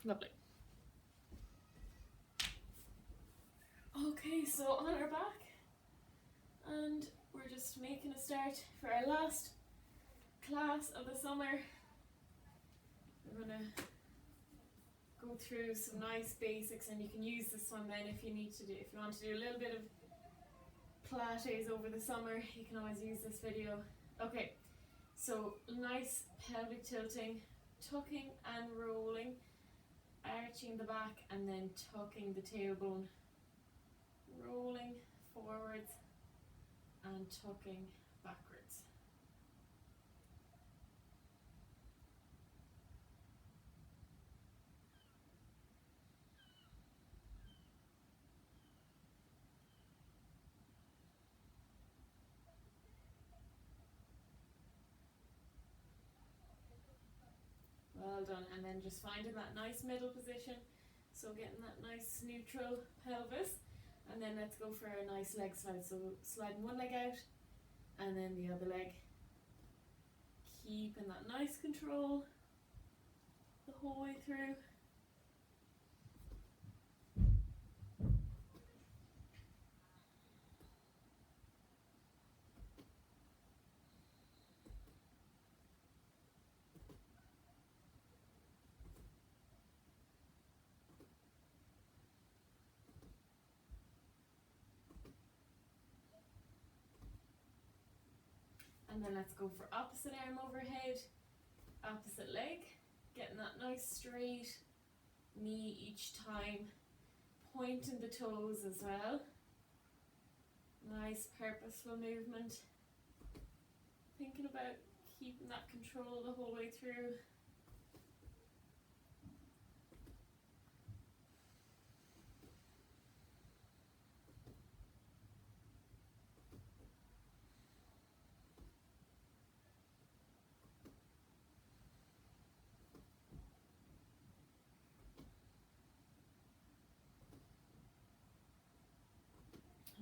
Lovely. Okay, so on our back, and we're just making a start for our last class of the summer. We're gonna go through some nice basics, and you can use this one then if you need to do, if you want to do a little bit of Pilates over the summer, you can always use this video. Okay, so nice pelvic tilting, tucking and rolling, arching the back and then tucking the tailbone, rolling forwards and tucking backwards. Well done, and then just finding that nice middle position, so getting that nice neutral pelvis, and then let's go for a nice leg slide, so sliding one leg out and then the other leg, keeping that nice control the whole way through. And then let's go for opposite arm overhead, opposite leg, getting that nice straight knee each time, pointing the toes as well. Nice purposeful movement, thinking about keeping that control the whole way through.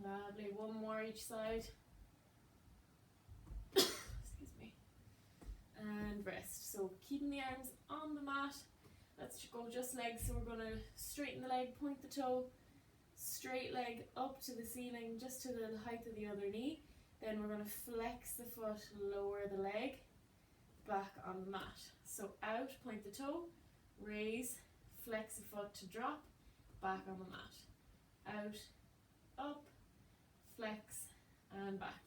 Lovely, one more each side. Excuse me. And rest. So keeping the arms on the mat. Let's go just legs. So we're going to straighten the leg, point the toe, straight leg up to the ceiling, just to the height of the other knee. Then we're going to flex the foot, lower the leg, back on the mat. So out, point the toe, raise, flex the foot to drop, back on the mat. Out, up, flex and back.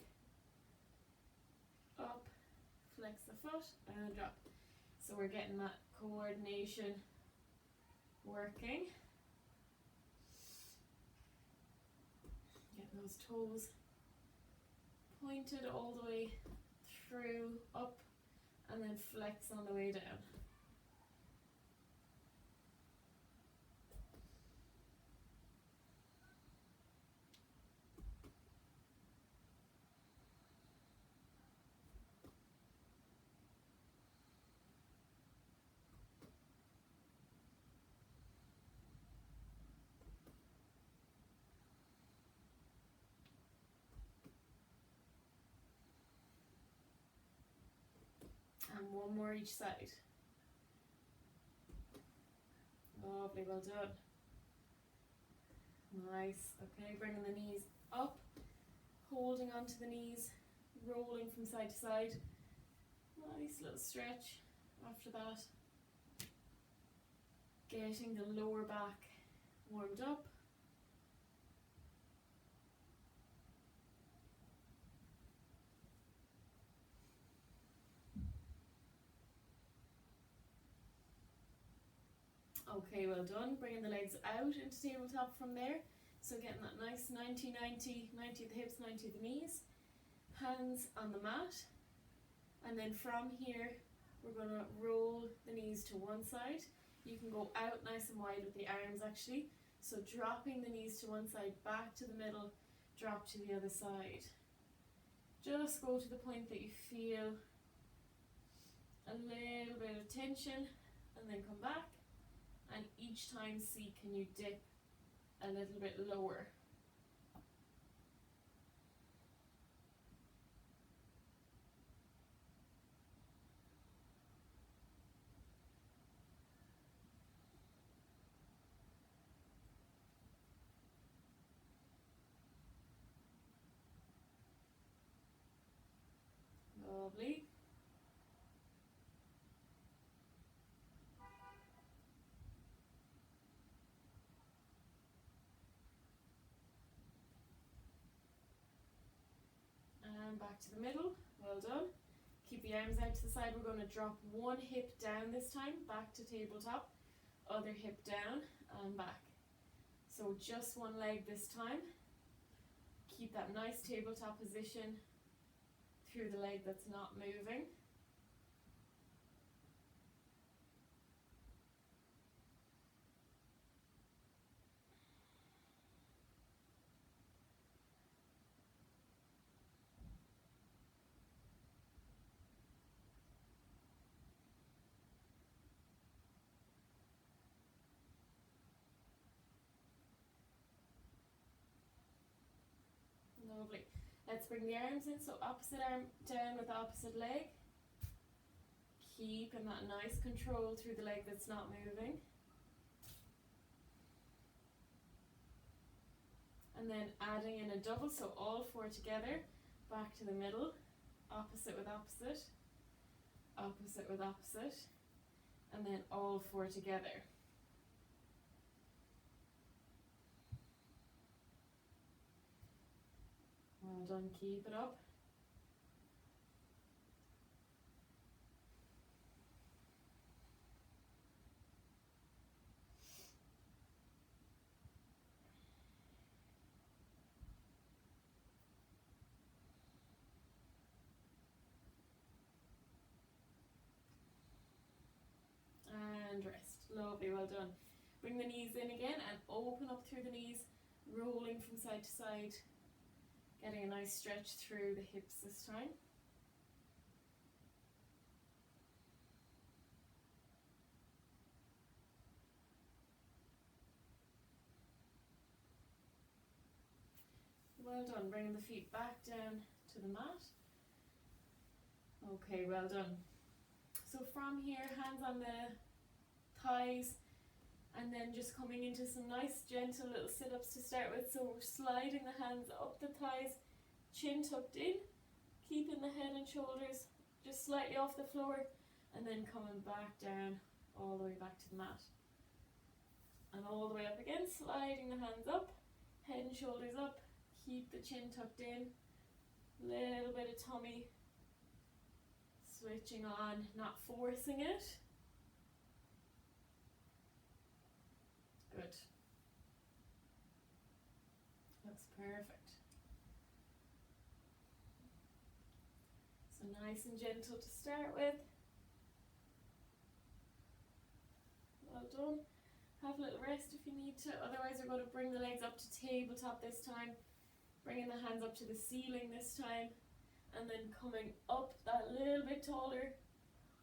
Up, flex the foot and drop. So we're getting that coordination working. Getting those toes pointed all the way through, up, and then flex on the way down. And one more each side. Lovely, well done. Nice. Okay, bringing the knees up, holding onto the knees, rolling from side to side. Nice little stretch after that. Getting the lower back warmed up. Okay, well done. Bringing the legs out into tabletop from there. So getting that nice 90, 90, 90 of the hips, 90 of the knees. Hands on the mat. And then from here, we're going to roll the knees to one side. You can go out nice and wide with the arms actually. So dropping the knees to one side, back to the middle, drop to the other side. Just go to the point that you feel a little bit of tension and then come back. And each time see, can you dip a little bit lower. and back to the middle. Well done. Keep the arms out to the side. We're going to drop one hip down this time, back to tabletop, other hip down and back. So just one leg this time. Keep that nice tabletop position through the leg that's not moving. Lovely. Let's bring the arms in, so opposite arm down with the opposite leg. Keeping that nice control through the leg that's not moving. And then adding in a double, so all four together, back to the middle, opposite with opposite, opposite with opposite, and then all four together. Well done, keep it up. And rest. Lovely, well done. Bring the knees in again and open up through the knees, rolling from side to side, getting a nice stretch through the hips this time. Well done, bringing the feet back down to the mat. Okay, well done. So from here, hands on the thighs, and then just coming into some nice gentle little sit-ups to start with. So we're sliding the hands up the thighs, chin tucked in, keeping the head and shoulders just slightly off the floor, and then coming back down all the way back to the mat. And all the way up again, sliding the hands up, head and shoulders up, keep the chin tucked in, little bit of tummy, switching on, not forcing it. Good. Looks perfect. So nice and gentle to start with. Well done. Have a little rest if you need to. Otherwise we're going to bring the legs up to tabletop this time. Bringing the hands up to the ceiling this time. And then coming up that little bit taller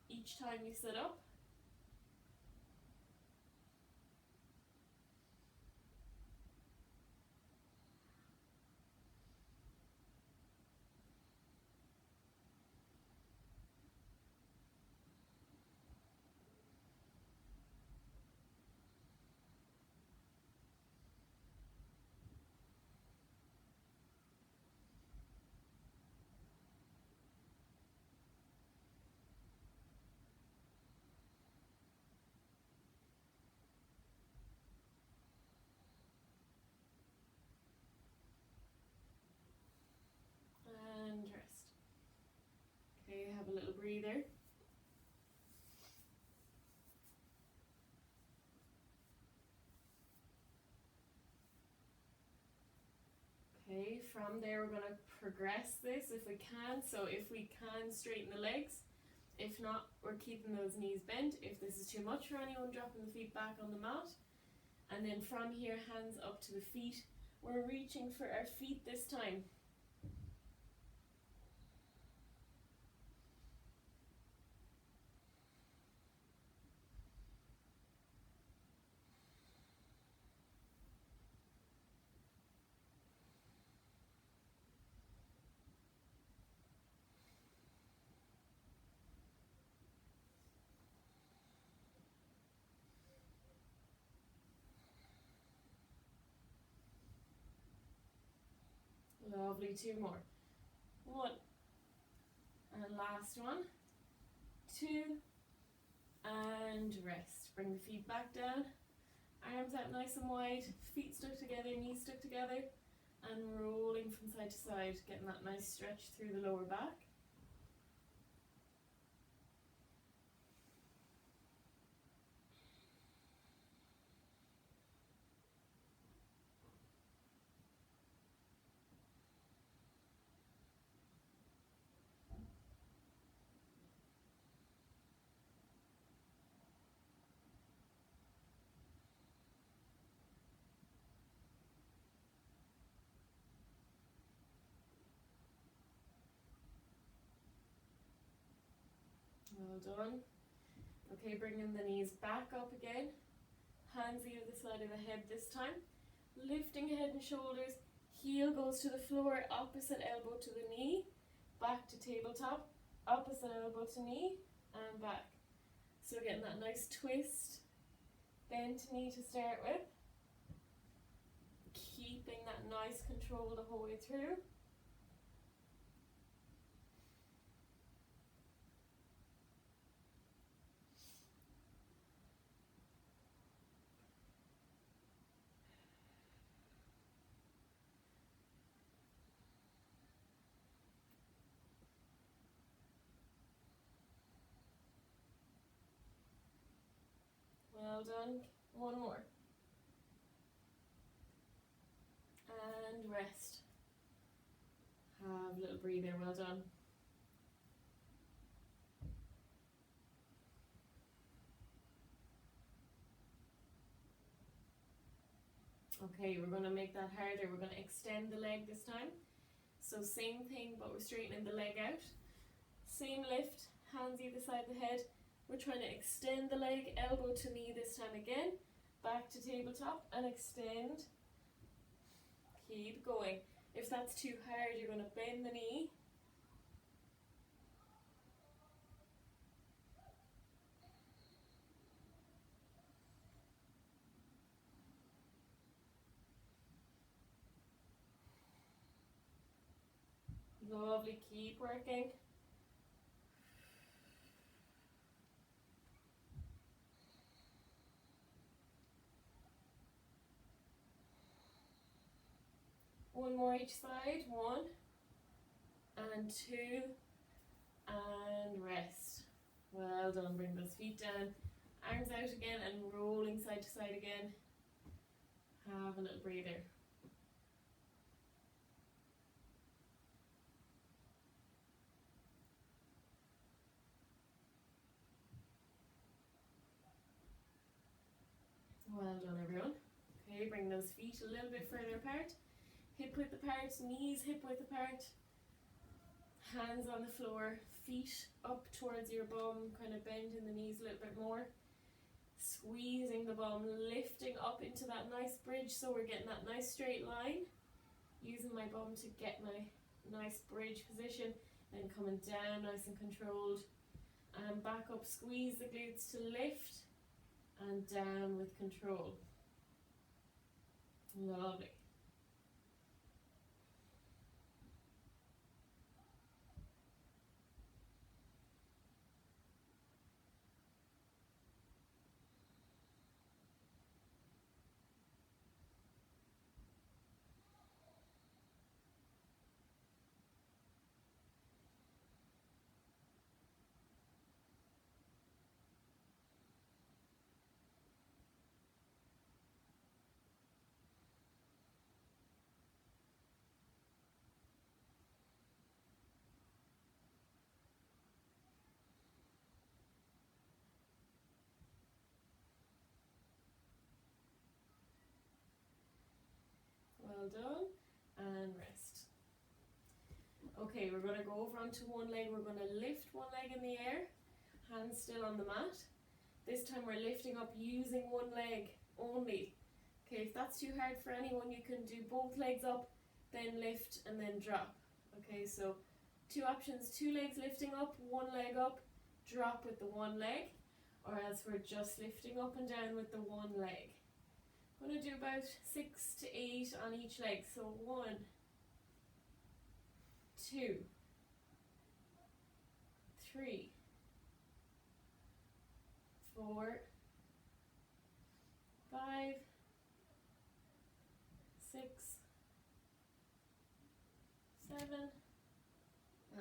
each time you sit up. And rest. Okay, have a little breather. Okay, from there we're going to progress this if we can. So if we can, straighten the legs. If not, we're keeping those knees bent. If this is too much for anyone, dropping the feet back on the mat. And then from here, hands up to the feet. We're reaching for our feet this time. Lovely, two more. One. And last one. Two. And rest. Bring the feet back down. Arms out nice and wide. Feet stuck together, knees stuck together. and rolling from side to side, getting that nice stretch through the lower back. Well done. Okay, bringing the knees back up again. Hands either side of the head this time. Lifting head and shoulders. Heel goes to the floor, opposite elbow to the knee. Back to tabletop. Opposite elbow to knee and back. So getting that nice twist. Bend knee to start with. Keeping that nice control the whole way through. Well done. One more. And rest. Have a little breather. Well done. Okay, we're going to make that harder. We're going to extend the leg this time. So same thing, but we're straightening the leg out. Same lift, hands either side of the head. We're trying to extend the leg, elbow to knee this time again. Back to tabletop and extend. Keep going. If that's too hard, you're going to bend the knee. Lovely, keep working. One more each side. 1 and 2 and rest. Well done. Bring those feet down. Arms out again and rolling side to side again. Have a little breather. Well done, everyone. Okay, bring those feet a little bit further apart. Hip width apart, knees hip width apart. Hands on the floor, feet up towards your bum, kind of bending the knees a little bit more. Squeezing the bum, lifting up into that nice bridge, so we're getting that nice straight line. Using my bum to get my nice bridge position, then coming down nice and controlled. And back up, squeeze the glutes to lift, and down with control. Lovely. Well done, and rest. Okay, we're going to go over onto one leg. We're going to lift one leg in the air, hands still on the mat. This time we're lifting up using one leg only. Okay, if that's too hard for anyone, you can do both legs up, then lift and then drop. Okay, so 2 options, 2 legs lifting up, 1 leg up, drop with the 1 leg, or else we're just lifting up and down with the 1 leg. I'm going to do about 6 to 8 on each leg. So 1, 2, 3, 4, 5, 6,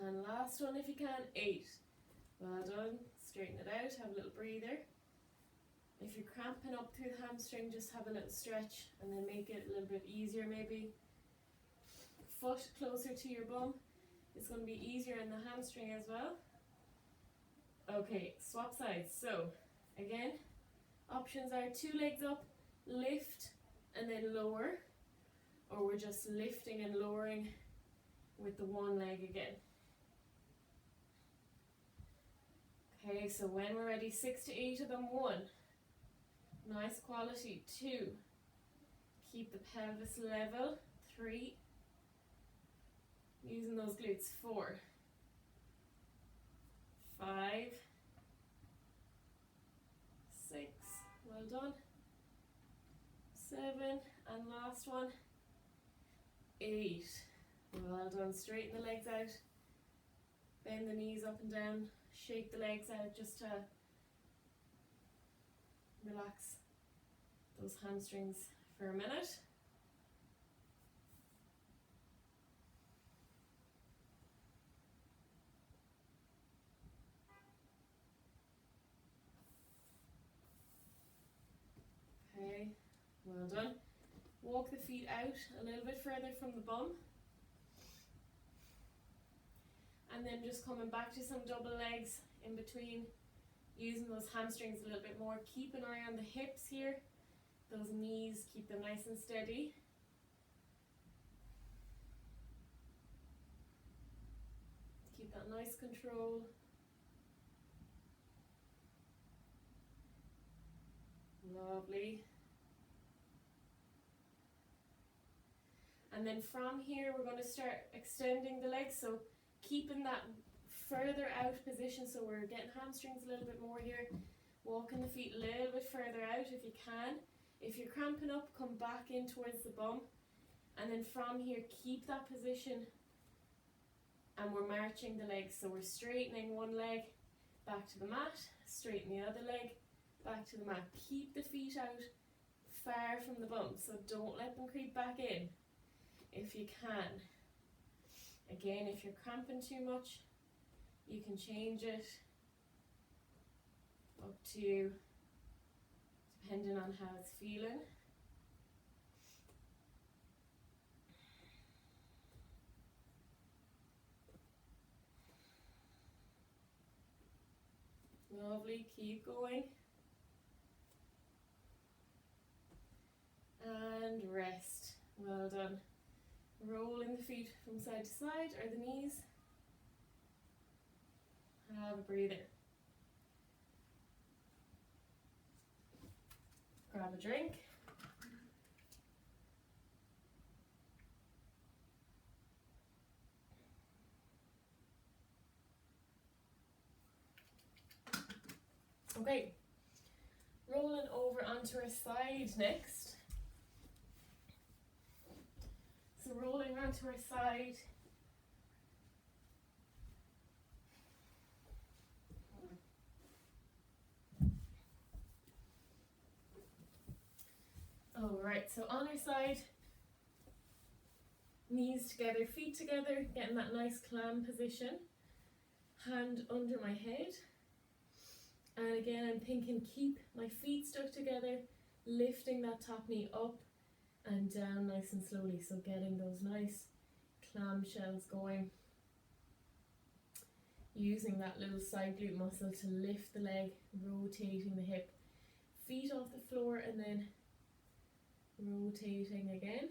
And last one if you can, 8. Well done. Straighten it out, have a little breather. If you're cramping up through the hamstring, just have a little stretch and then make it a little bit easier maybe. Foot closer to your bum. It's going to be easier in the hamstring as well. Okay, swap sides. So, again, options are 2 legs up, lift and then lower. Or we're just lifting and lowering with the one leg again. Okay, so when we're ready, 6 to 8 of them. 1. Nice quality. 2. Keep the pelvis level. 3. Using those glutes. 4. 5. 6. Well done. 7. And last one. 8. Well done. Straighten the legs out. Bend the knees up and down. Shake the legs out just to relax those hamstrings for a minute. Okay, well done. Walk the feet out a little bit further from the bum. And then just coming back to some double legs in between, using those hamstrings a little bit more. Keep an eye on the hips here, those knees, keep them nice and steady. Keep that nice control. Lovely. And then from here we're going to start extending the legs, so keeping that further out position, so we're getting hamstrings a little bit more here. Walking the feet a little bit further out if you can. If you're cramping up, come back in towards the bum. And then from here, keep that position. And we're marching the legs, so we're straightening one leg back to the mat, straighten the other leg back to the mat. Keep the feet out far from the bum, so don't let them creep back in if you can. Again, if you're cramping too much, you can change it up to you, depending on how it's feeling. Lovely, keep going. And rest. Well done. Rolling the feet from side to side, or the knees. Have a breather. Grab a drink. Okay, rolling over onto our side next. So rolling onto our side. Alright, so on our side, knees together, feet together, getting that nice clam position. Hand under my head. And again, I'm thinking keep my feet stuck together, lifting that top knee up and down nice and slowly. So getting those nice clamshells going. Using that little side glute muscle to lift the leg, rotating the hip. Feet off the floor and then rotating again.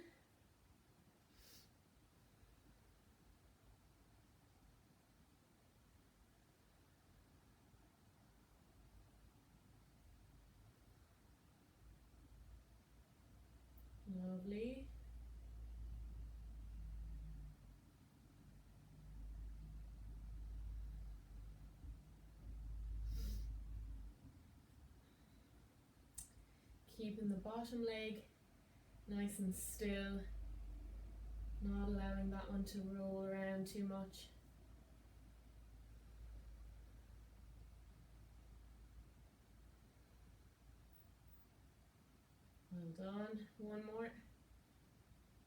Lovely. Keeping the bottom leg nice and still, not allowing that one to roll around too much. Well done. One more.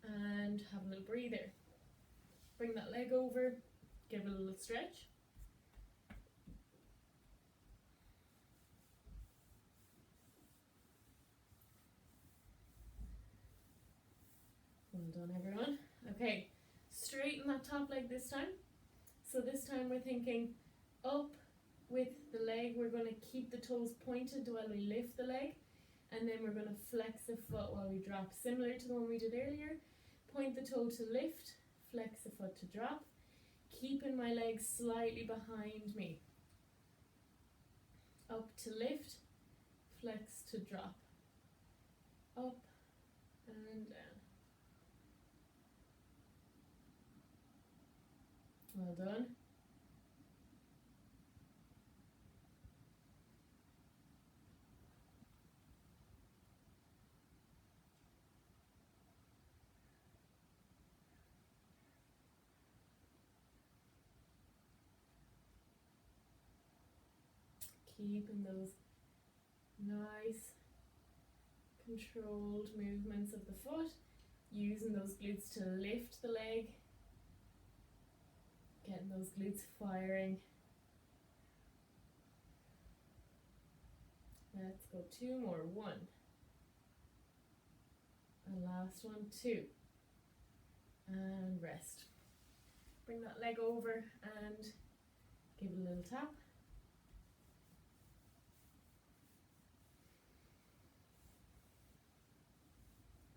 And have a little breather. Bring that leg over, Give it a little stretch. Well done, everyone. Okay, straighten that top leg this time. So this time we're thinking up with the leg. We're going to keep the toes pointed while we lift the leg, and then we're going to flex the foot while we drop, similar to the one we did earlier. Point the toe to lift, flex the foot to drop, keeping my legs slightly behind me. Up to lift, flex to drop, up and down. Well done. Keeping those nice controlled movements of the foot, using those glutes to lift the leg, getting those glutes firing. Let's go 2 more. 1. And last one, 2. And rest. Bring that leg over and give it a little tap.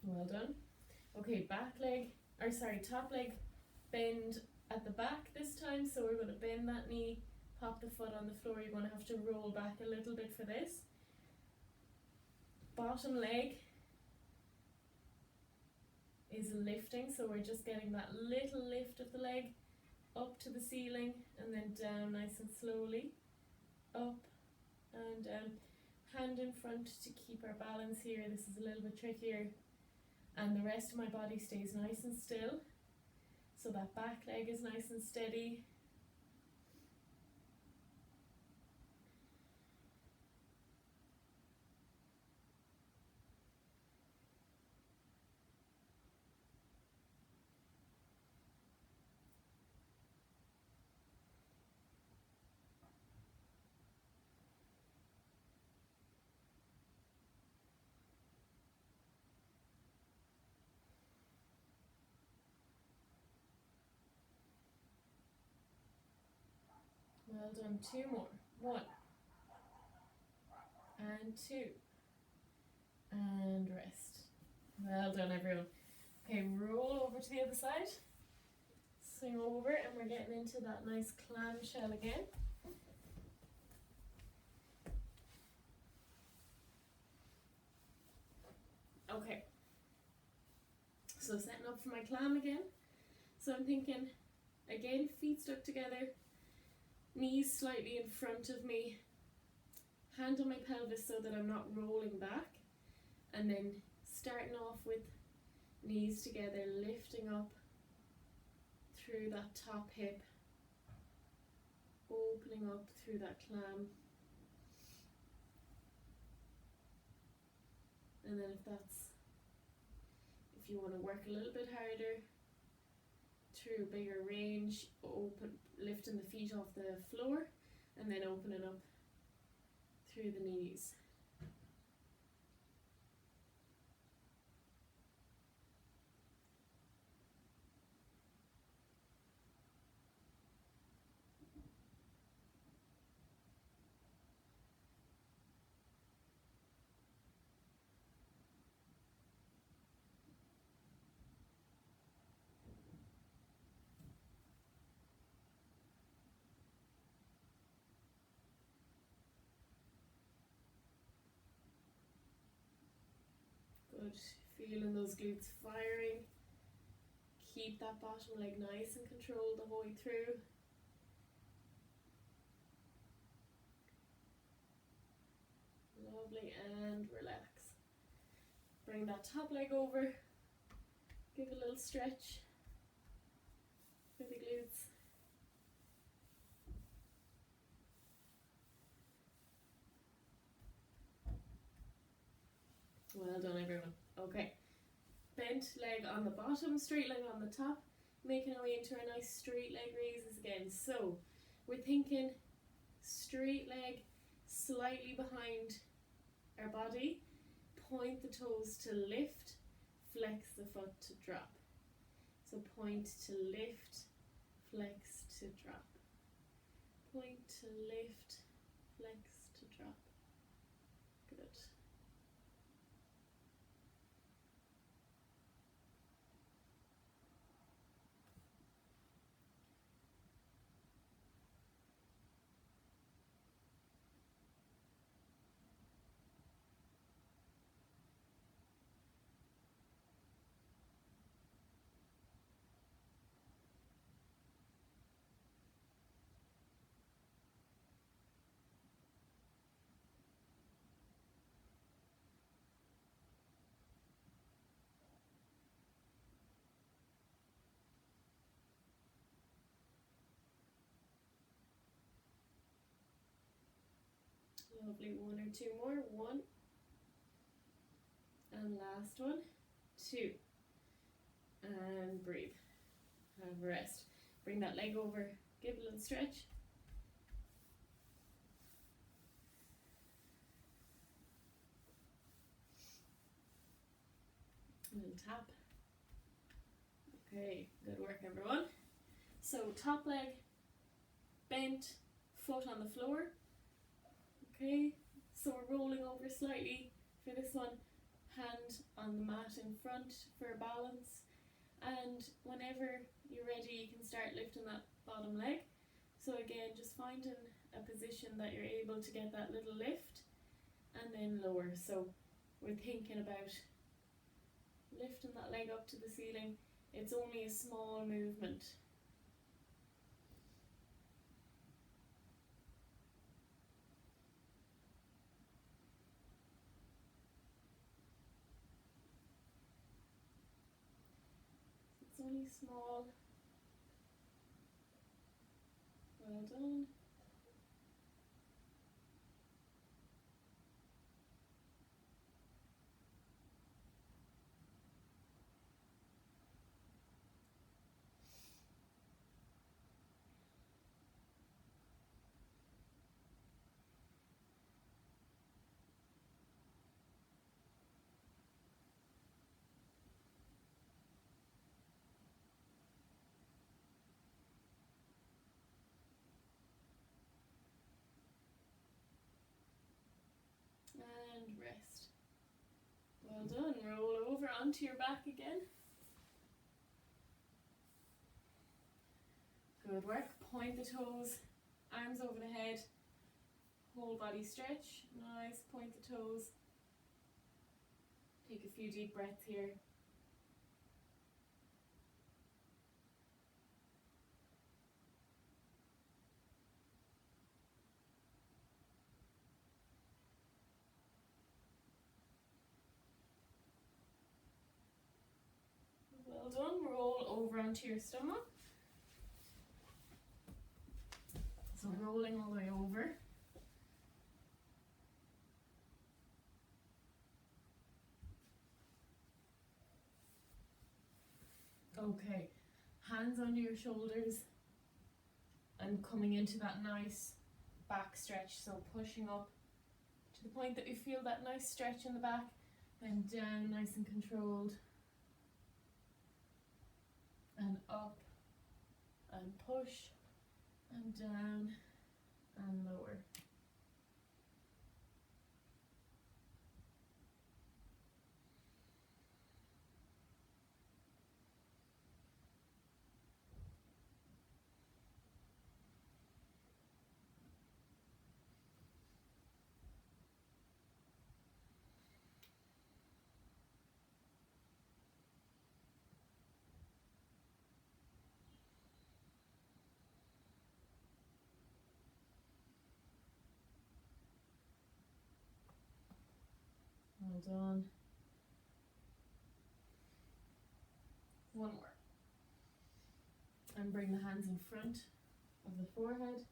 Well done. Okay, top leg bend at the back this time. So we're going to bend that knee, pop the foot on the floor. You're going to have to roll back a little bit for this. Bottom leg is lifting, so we're just getting that little lift of the leg up to the ceiling and then down nice and slowly. Up and down. Hand in front to keep our balance here. This is a little bit trickier. And the rest of my body stays nice and still. So that back leg is nice and steady. Well done. 2 more. 1 and 2 and rest. Well done, everyone. Okay, roll over to the other side, swing over, and we're getting into that nice clamshell again. Okay, so setting up for my clam again. So I'm thinking, again, feet stuck together, knees slightly in front of me, hand on my pelvis so that I'm not rolling back, and then starting off with knees together, lifting up through that top hip, opening up through that clam. And then if you want to work a little bit harder, through bigger range, lifting the feet off the floor and then opening up through the knees. Good, feeling those glutes firing. Keep that bottom leg nice and controlled the whole way through. Lovely, and relax. Bring that top leg over. Give a little stretch for the glutes. Well done, everyone. Okay, bent leg on the bottom, straight leg on the top. making our way into our nice straight leg raises again. So we're thinking straight leg slightly behind our body, point the toes to lift, flex the foot to drop. So point to lift, flex to drop. Point to lift, flex to drop. Good. Lovely, one or two more. One. And last one. Two. And breathe. Have a rest. Bring that leg over, gibble and stretch. And tap. Okay, good work everyone. So top leg bent, foot on the floor. Okay, so we're rolling over slightly for this one, hand on the mat in front for balance, and whenever you're ready you can start lifting that bottom leg. So again, just finding a position that you're able to get that little lift and then lower. So we're thinking about lifting that leg up to the ceiling. It's only a small movement. It's only small. Well done. And rest. Well done. Roll over onto your back again. Good work. Point the toes, arms over the head, whole body stretch. Nice. Point the toes. Take a few deep breaths here. Well done. Roll over onto your stomach. So rolling all the way over. Okay, hands under your shoulders and coming into that nice back stretch. So pushing up to the point that you feel that nice stretch in the back, then down nice and controlled, and up and push and down and lower. Well done. One more. And bring the hands in front of the forehead.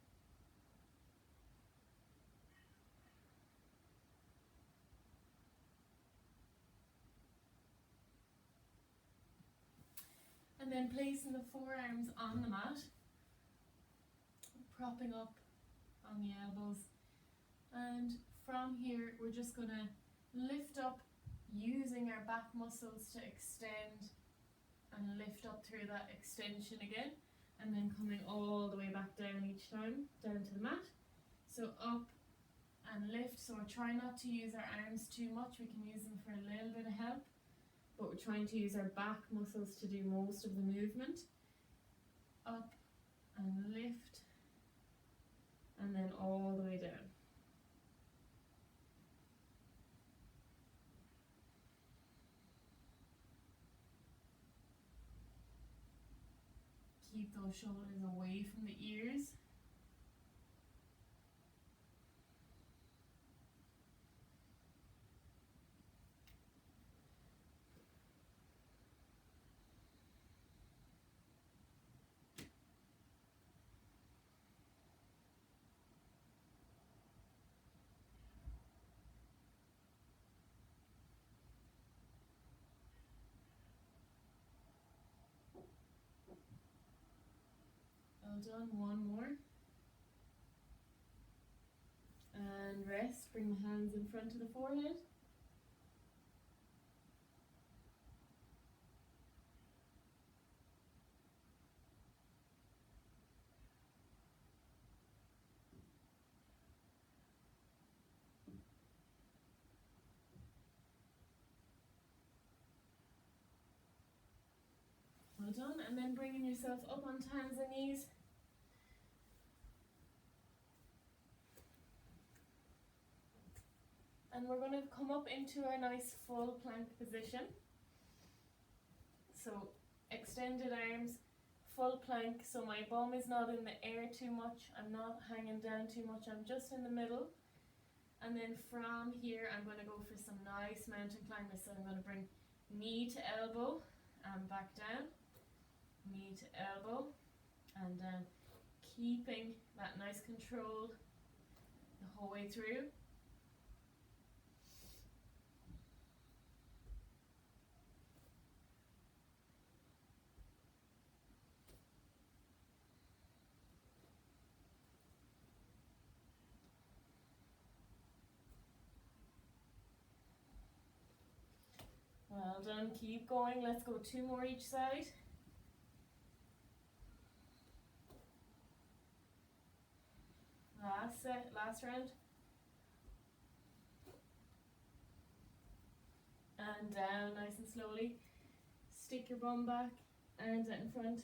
And then placing the forearms on the mat, propping up on the elbows. And from here, we're just going to lift up using our back muscles to extend and lift up through that extension again, and then coming all the way back down each time, down to the mat. So up and lift. So we're trying not to use our arms too much. We can use them for a little bit of help, but we're trying to use our back muscles to do most of the movement. Up and lift, and then all the way down. Keep those shoulders away from the ears. Well done, one more. And rest, bring the hands in front of the forehead. Well done, and then bringing yourself up onto hands and knees. And we're going to come up into our nice full plank position. So extended arms, full plank, so my bum is not in the air too much, I'm not hanging down too much, I'm just in the middle. And then from here I'm going to go for some nice mountain climbers. So I'm going to bring knee to elbow and back down, knee to elbow and down, keeping that nice control the whole way through. Well done, keep going. Let's go 2 more each side. Last set, last round. And down nice and slowly. Stick your bum back, arms out in front,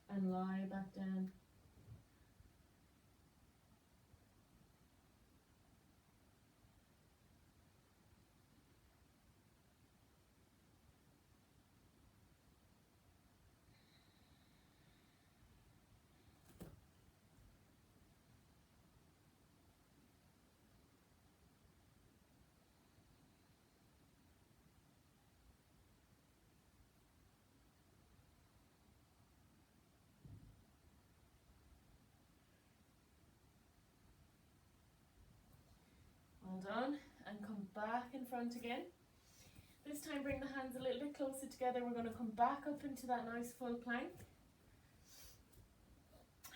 and lie back down. Well done, and come back in front again. This time bring the hands a little bit closer together. We're going to come back up into that nice full plank.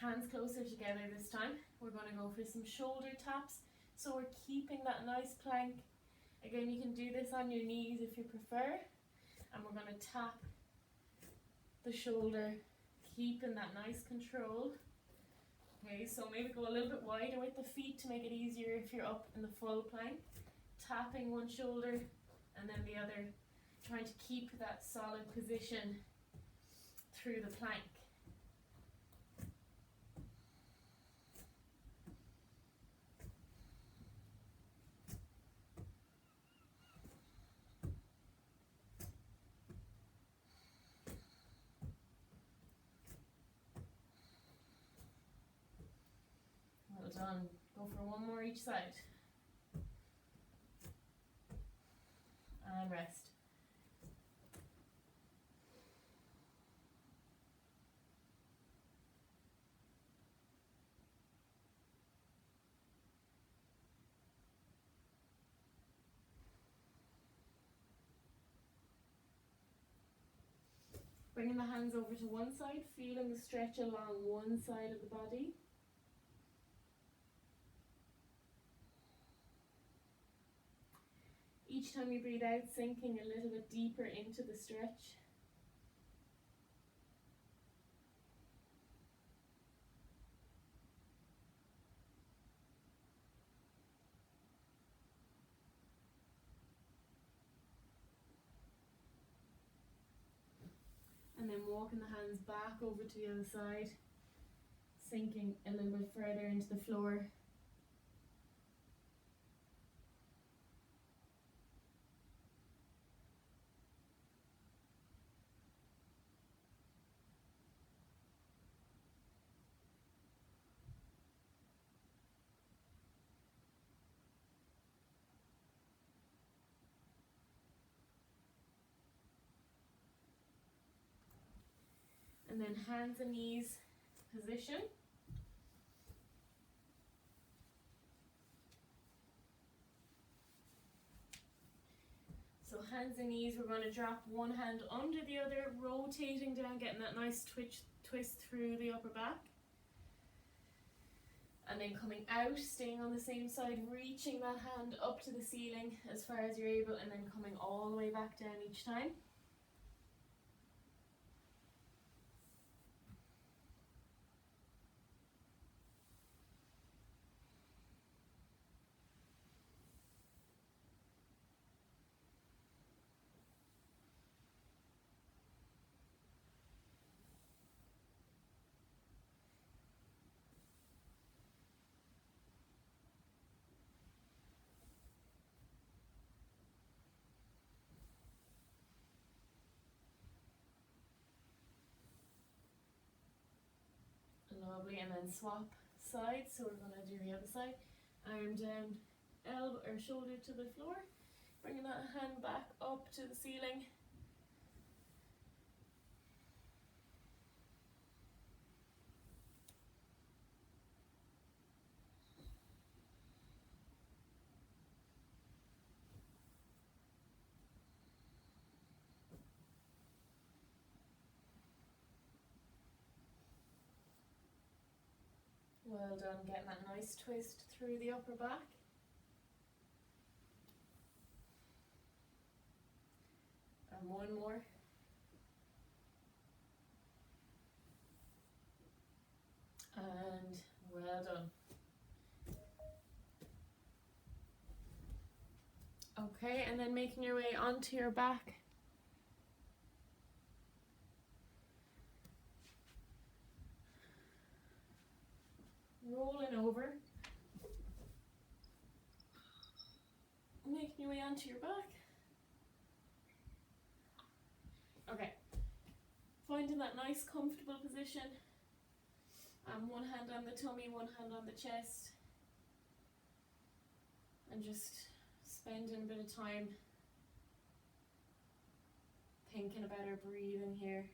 Hands closer together this time. We're going to go for some shoulder taps. So we're keeping that nice plank. Again, you can do this on your knees if you prefer. And we're going to tap the shoulder, keeping that nice control. Okay, so maybe go a little bit wider with the feet to make it easier if you're up in the full plank. Tapping one shoulder and then the other, trying to keep that solid position through the plank. Well done. Go for 1 more each side. And rest. Bringing the hands over to one side, feeling the stretch along one side of the body. Each time you breathe out, sinking a little bit deeper into the stretch. And then walking the hands back over to the other side, sinking a little bit further into the floor. And then hands and knees position. So hands and knees, we're going to drop one hand under the other, rotating down, getting that nice twist through the upper back. And then coming out, staying on the same side, reaching that hand up to the ceiling as far as you're able, and then coming all the way back down each time. Lovely, and then swap sides. So we're going to do the other side. Arm down, elbow or shoulder to the floor. Bringing that hand back up to the ceiling. Well done, getting that nice twist through the upper back. And one more. And well done. Okay, and then making your way onto your back. Rolling over. Making your way onto your back. Okay. Finding that nice comfortable position. One hand on the tummy, one hand on the chest. And just spending a bit of time thinking about our breathing here.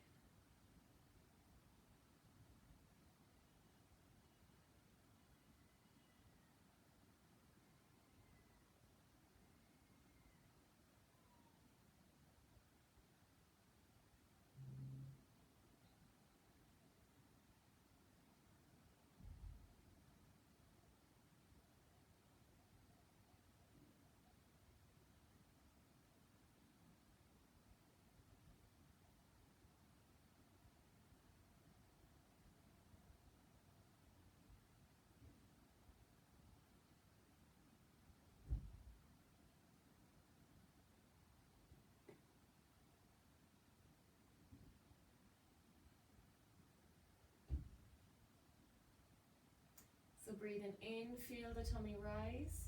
So breathing in, feel the tummy rise.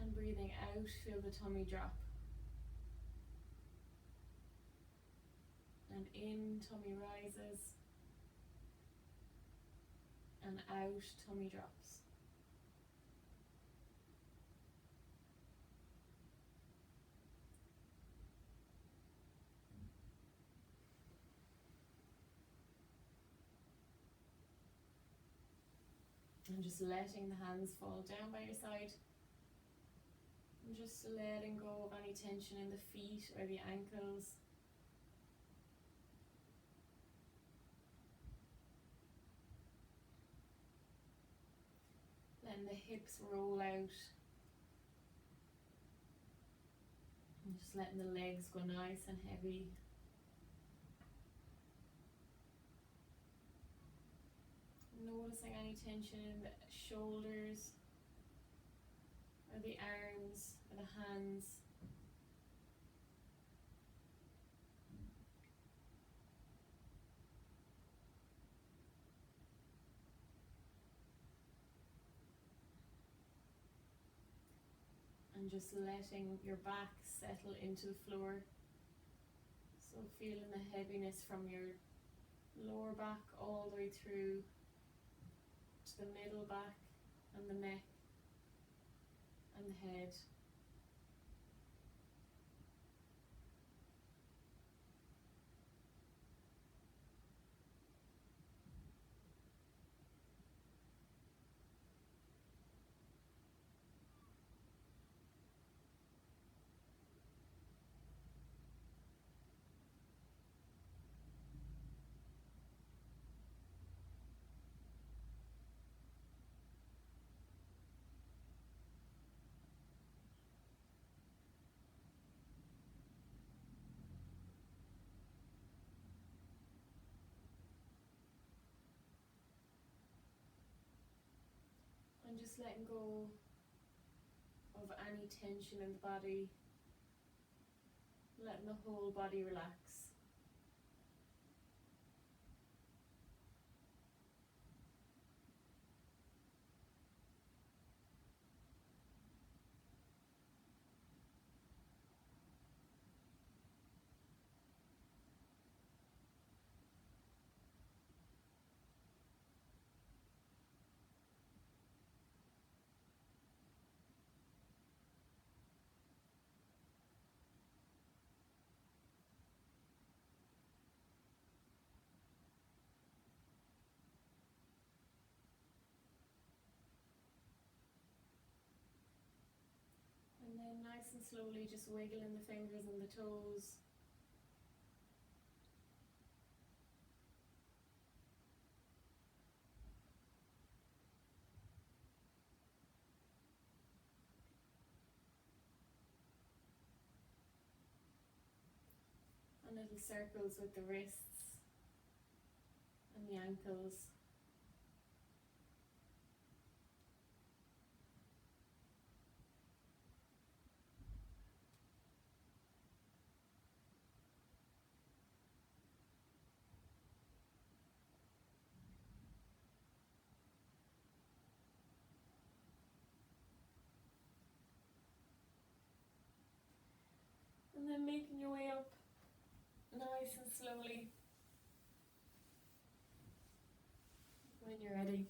And breathing out, feel the tummy drop. And in, tummy rises. And out, tummy drops. And just letting the hands fall down by your side. And just letting go of any tension in the feet or the ankles. letting the hips roll out. And just letting the legs go nice and heavy. Noticing any tension in the shoulders, or the arms, or the hands. And just letting your back settle into the floor. So feeling the heaviness from your lower back all the way through to the middle back and the neck and the head. And just letting go of any tension in the body, letting the whole body relax. And then nice and slowly just wiggling the fingers and the toes. And little circles with the wrists and the ankles. And then making your way up nice and slowly when you're ready.